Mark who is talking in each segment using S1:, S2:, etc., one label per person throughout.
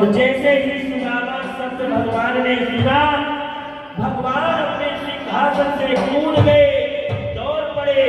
S1: और जैसे ही सुदामा शब्द भगवान ने सुना, भगवान अपने सिंहासन से कूद गए, दौड़ पड़े,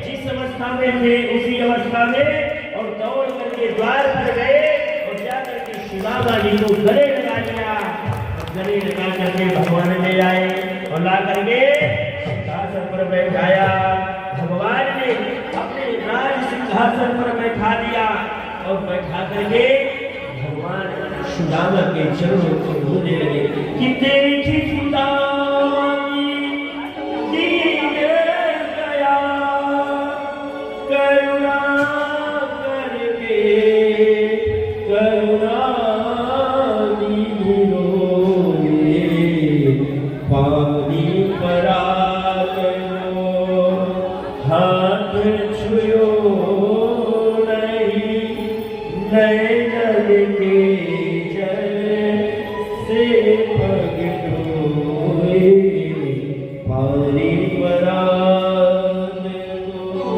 S1: जिस अवस्था में थे उसी अवस्था में, और दौड़ करके द्वार पर गए और जाकर के सुदामा जी को गले लगा लिया। गले लगा करके भगवान ले आए और ला करके सिंहासन पर बैठाया। भगवान ने अपने राज सिंहासन पर बैठा दिया और बैठा करके भगवान सुदामा के चरणों को धोने लगे कि देखी सुदामा की दीन दया करुणा करके करुणा पानी परा करो हाथ छुयो नहीं नैन के जल से पग धोए पानी परा करो।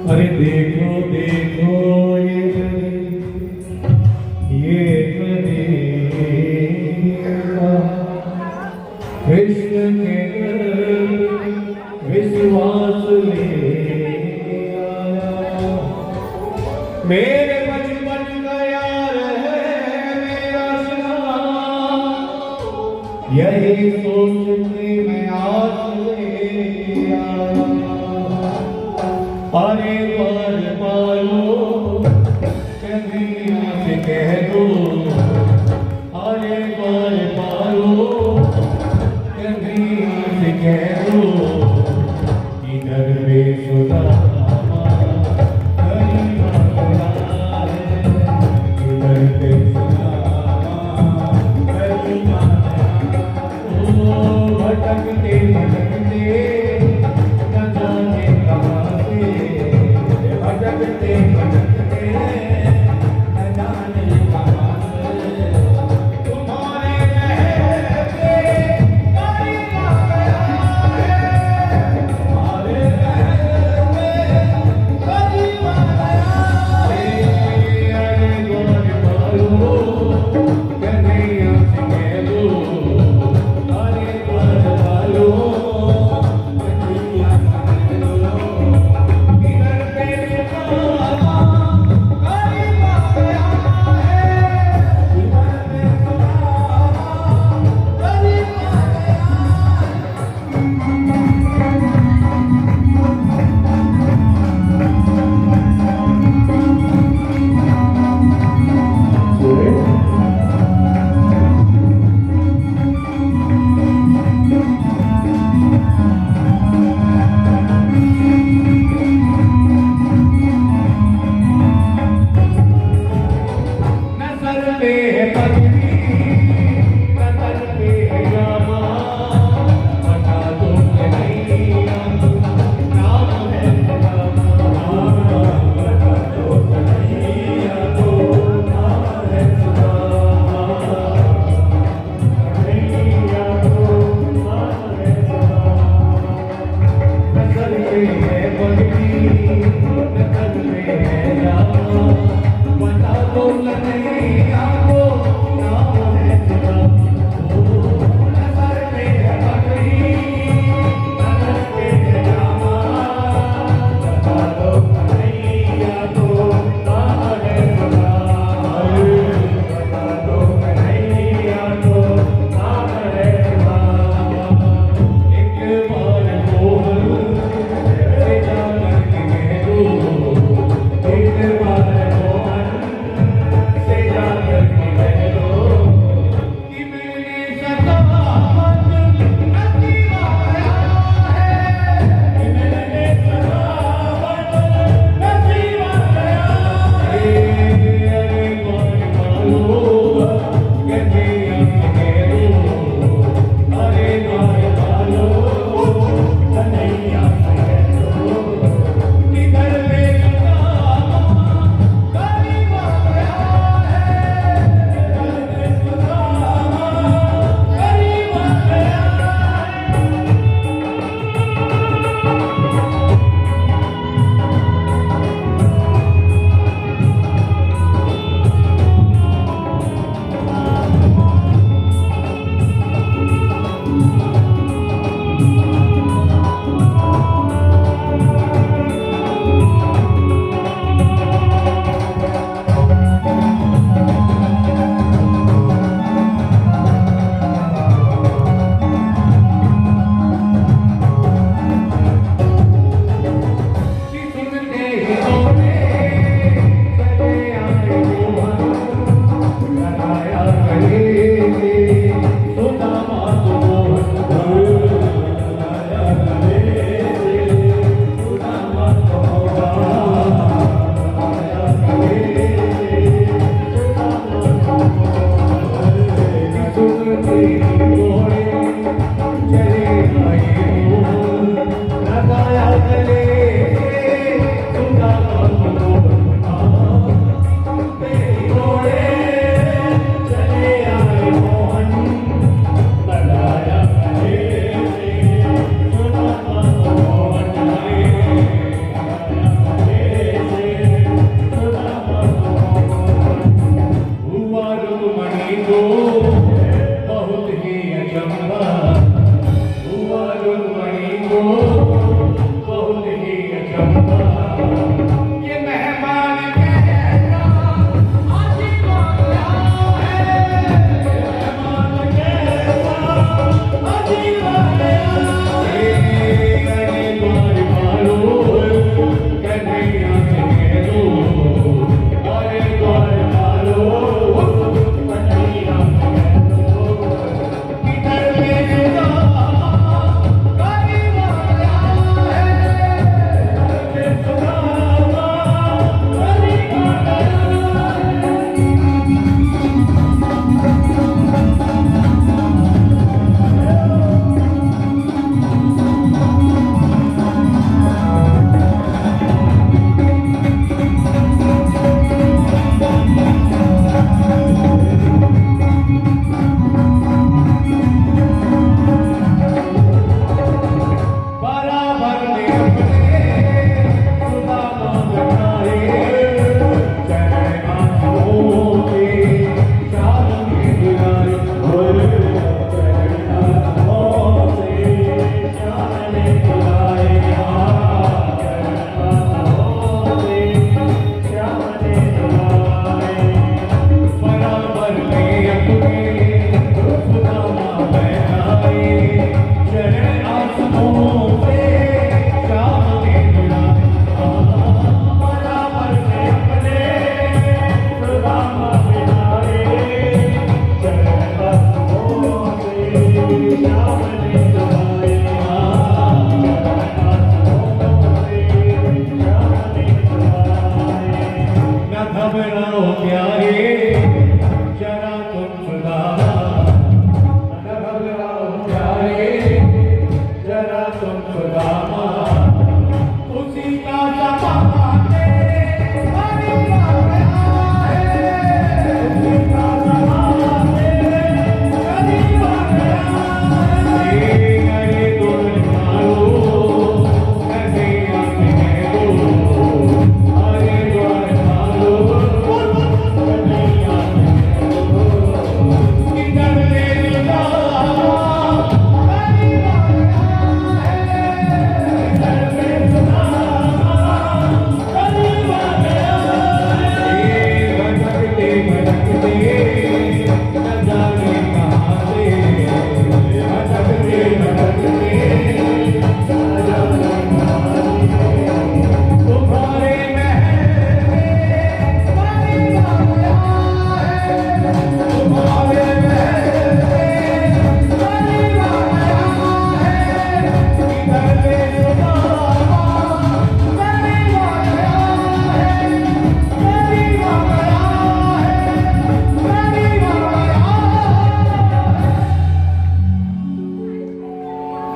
S2: अरे देखो देखो ये कृष्ण के विश्वास ले आया। मेरे बचपन का यार है मेरा श्याम, यही सोच के मैं आज ले आया। अरे बार बालो कन्हैया से कह दो, अरे बार बालो इधर वे सुदामा करीना है, इधर वे सुदामा करीना है। ओ भटकते भटकते न जाने कहाँ से, भटकते भटकते न जाने कहाँ से तुम्हारे महल पे कन्हैया से कह दो, अरे बार बालो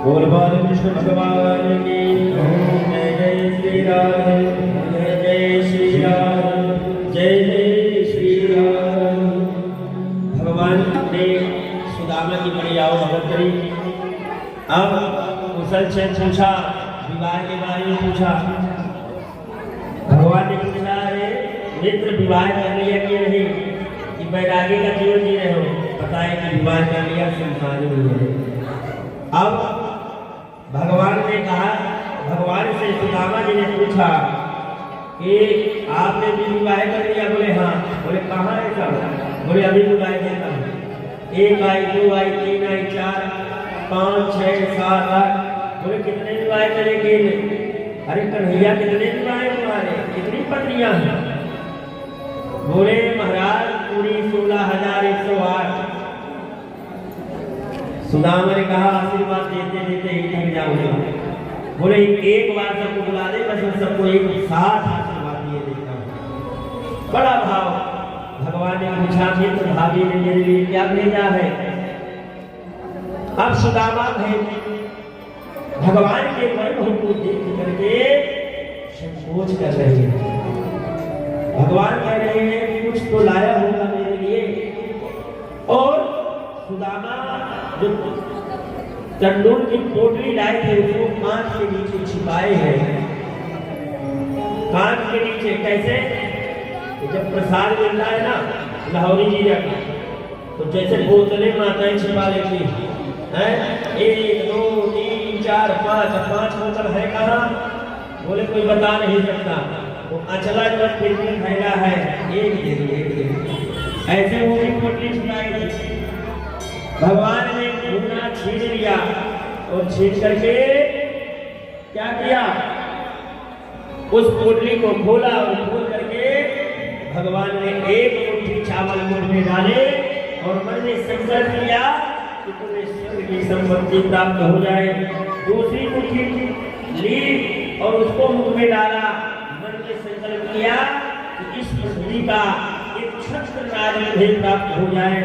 S1: बोल बालकृष्ण भगवान की जय जय श्री राम जय जय श्री राम जय जय श्री राम। भगवान ने सुदामा की बड़ी आवभगत करी। अब कुशल से पूछा, विवाह के बारे में पूछा। भगवान ने पूछा, अरे मित्र विवाह कर लिया कि नहीं, कि बैरागी का जीवन जी रहे हो? पता है कि विवाह कर लिया, संसार में। अब भगवान ने कहा, भगवान से सुदामा जी ने पूछा कि आपने भी विवाह कर लिया? बोले हाँ। बोले कहाँ है सब? बोले अभी विवाह देता हूँ। 1 आई, 2 आई, 3 आई, 4, 5, 6, 7, 8। बोले कितने विवाह करेंगे? अरे कन्हैया कितने विवाह तुम्हारे, कितनी पत्नियां हैं? बोले महाराज पूरी 16,108। सुदामा ने कहा, आशीर्वाद देते देते ही थक जाऊंगा। बोले एक बार सबको बुला दे, बस सबको एक साथ आशीर्वाद दिए देता हूँ। बड़ा भाव। भगवान ने पूछा, मित्र भाभी ने मेरे लिए क्या भेजा है? अब सुदामा है भगवान के वैभव को देख करके संकोच कर रहे हैं। भगवान कह रहे हैं कुछ तो लाया होगा मेरे लिए। और सुदामा जो तंदूर की पोटली लाए थे उसको कांच के नीचे छिपाए हैं। कांच के नीचे कैसे? जब प्रसाद मिल रहा है ना लाहौरी जी का, तो जैसे बोतलें माताएं छिपा लेती हैं, 1 2 3 4 5 बोतल है कहाँ? बोले कोई बता नहीं सकता। वो अचला जो पिटने फैला है, एक दे ऐसे वो भी पोटली छिपाई थी। भगवान ने घूमना छीन लिया और छीन करके क्या किया? उस पोटली को खोला और खोल करके भगवान ने एक मुट्ठी चावल मुंह में डाले और मन में संकल्प किया कि तुम्हें स्वर्ग की संपत्ति प्राप्त हो जाए। दूसरी मुट्ठी ली और उसको मुंह में डाला, मन में संकल्प किया कि इस पृथ्वी का एक छत्र राज भी प्राप्त हो जाए।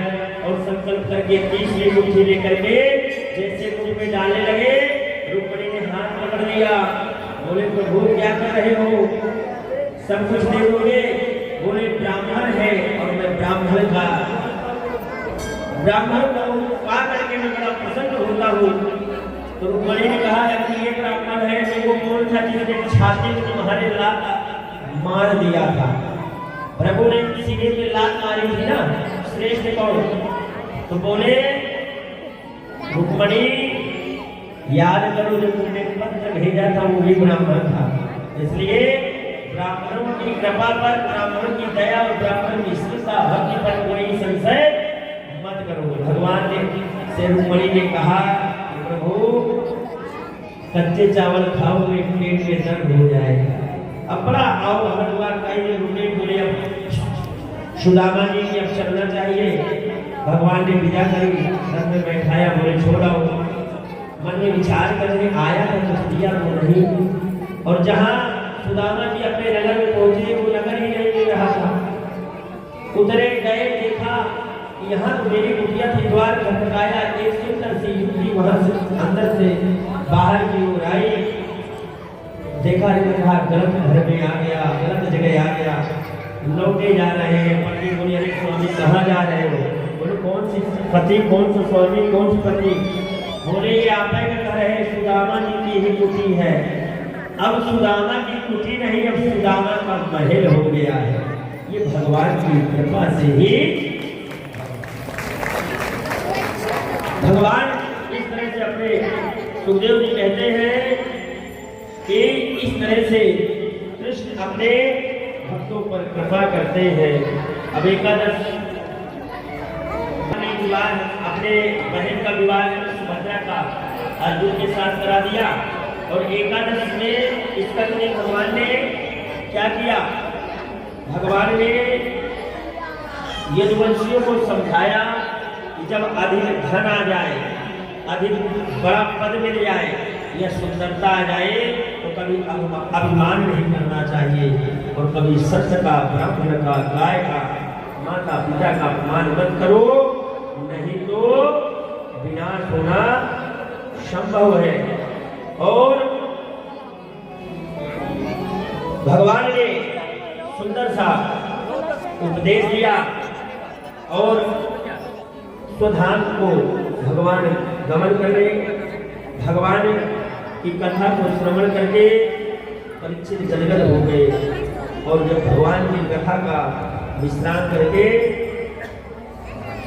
S1: और संकल्प करके तीसरी मुट्ठी लेकर के जैसे मुंह में डालने लगे, रुक्मिणी ने हाथ पकड़ लिया। बोले प्रभु क्या कर रहे हो? सब कुछ दे दोगे? बोले ब्राह्मण है और मैं ब्राह्मण का पा करके मैं बड़ा प्रसन्न होता हूँ। तो रुक्मिणी ने कहा कि ये ब्राह्मण है तो वो कौन सा जिसने छाती में तुम्हारे लात मार दिया था? प्रभु ने सीने पे लात मारी थी ना, श्रेष्ठ कौन? तो बोले रुक्मिणी याद करो जो तुमने पत्र भेजा था वो भी ब्राह्मण था। इसलिए ब्राह्मणों की कृपा पर, ब्राह्मणों की दया और ब्राह्मण की श्रद्धा भक्ति पर कोई संशय मत करो। भगवान ने से रुक्मिणी ने कहा प्रभु कच्चे चावल खाओगे पेट में दर्द हो जाएगा। अब बड़ा आओ हरिद्वार कहीं रुके बोले अब सुदामा जी की अब चलना चाहिए। भगवान ने विदा करी, रथ में बैठाया, बोले छोड़ाओ। मन में विचार करने आया तो कुछ दिया तो नहीं। और जहाँ सुदामा जी अपने नगर में पहुंचे वो नगर ही नहीं मिल रहा था। उतरे गए, देखा यहाँ तो मेरी कुटिया थी, द्वार खटखटाया, एक सुंदर सी युवती वहां से अंदर से बाहर की ओर आई। देखा कहा गलत घर में आ गया, गलत जगह आ गया, लौटे जा रहे हैं। पंडित बोले अरे स्वामी कहाँ जा रहे हो? बोले कौन सी पति, कौन सा स्वामी, कौन सी पति? बोले ये आप का घर है, सुदामा जी की ही कुटी है। अब सुदामा की कुटी नहीं, अब सुदामा का महल हो गया है। ये भगवान की कृपा से ही भगवान इस तरह से अपने सुखदेव जी कहते हैं कि इस तरह से कृष्ण अपने भक्तों पर कृपा करते हैं। अब एकादश विवाह, अपने बहन का विवाह सुभद्रा का अर्जुन के साथ करा दिया। और एकादश में इसका भगवान ने क्या किया? भगवान ने यदुवंशियों को समझाया कि जब अधिक धन आ जाए, अधिक बड़ा पद मिल जाए या सुंदरता आ जाए तो कभी अभिमान नहीं करना चाहिए और कभी सत्य का, ब्राह्मण का, गाय का, माता पिता का अपमान मत करो, नहीं तो विनाश होना संभव है। और भगवान ने सुंदर सा उपदेश दिया और स्वधाम को भगवान गमन करने, भगवान की कथा को श्रवण करके परीक्षित गदगद हो गए। और जब भगवान की कथा का विश्राम करके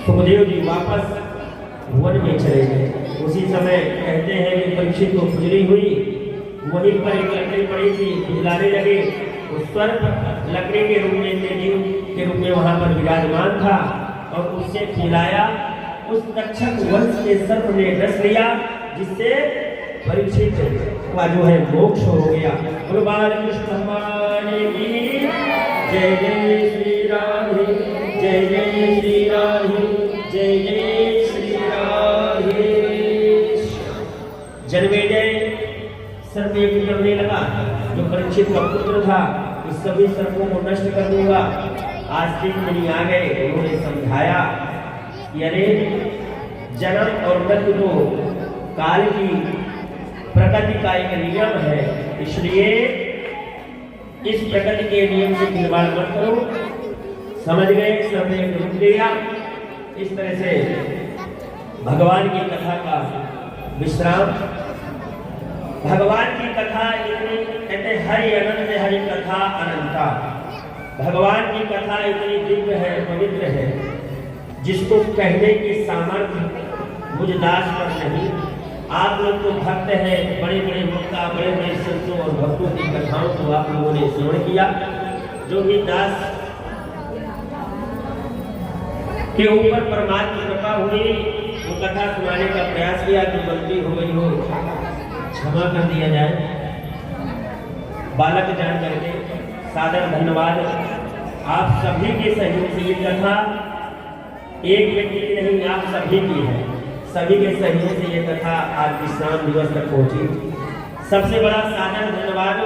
S1: सुखदेव जी वापस वन में चले गए। उसी समय कहते हैं कि परीक्षित को खुजली हुई, वहीं पर एक लकड़ी पड़ी थी, खिलाने लगे। उस सर्प लकड़ी के रूप में, देव के रूप में वहां पर विराजमान था और उससे खिलाया। उस तक्षक वंश के सर्प ने रस लिया, जिससे परीक्षित का जो है मोक्ष हो गया। बोलो बाल कृष्ण भगवान की जय। जय श्री राधे, जय जय श्री राधे, जय जय श्री राधे। जन्मेजय सर्प यज्ञ करने लगा, जो परीक्षित का पुत्र था, इस सभी सर्पों को नष्ट कर दूंगा। आस्तिक मुनि आ गए, उन्होंने समझाया कि अरे जन्म और मृत्यु तो काल की प्रकृति का एक नियम है, इसलिए इस प्रकृति के नियम से खिलवाड़ मत करो। समझ गए? सबने रुक लिया। इस तरह से भगवान की कथा का विश्राम। भगवान की कथा इतनी, कहते हरि अनंत हरि कथा अनंता। भगवान की कथा इतनी दिव्य है, पवित्र है, जिसको कहने की सामर्थ्य मुझ दास पर नहीं। आप लोग तो भक्त हैं, बड़े बड़े वक्ता, बड़े बड़े संतों और भक्तों की कथाओं को आप लोगों ने श्रवण किया। जो भी दास के ऊपर परमात्मा की कृपा हुई, वो कथा सुनाने का प्रयास किया। जो गलती हो गई हो क्षमा कर दिया जाए। बालक जान करके सादर धन्यवाद। आप सभी के सहयोग से ये कथा एक व्यक्ति की नहीं, आप सभी की है। सभी के सहयोग से ये कथा आज विश्राम दिवस तक पहुंची। सबसे बड़ा सादर धन्यवाद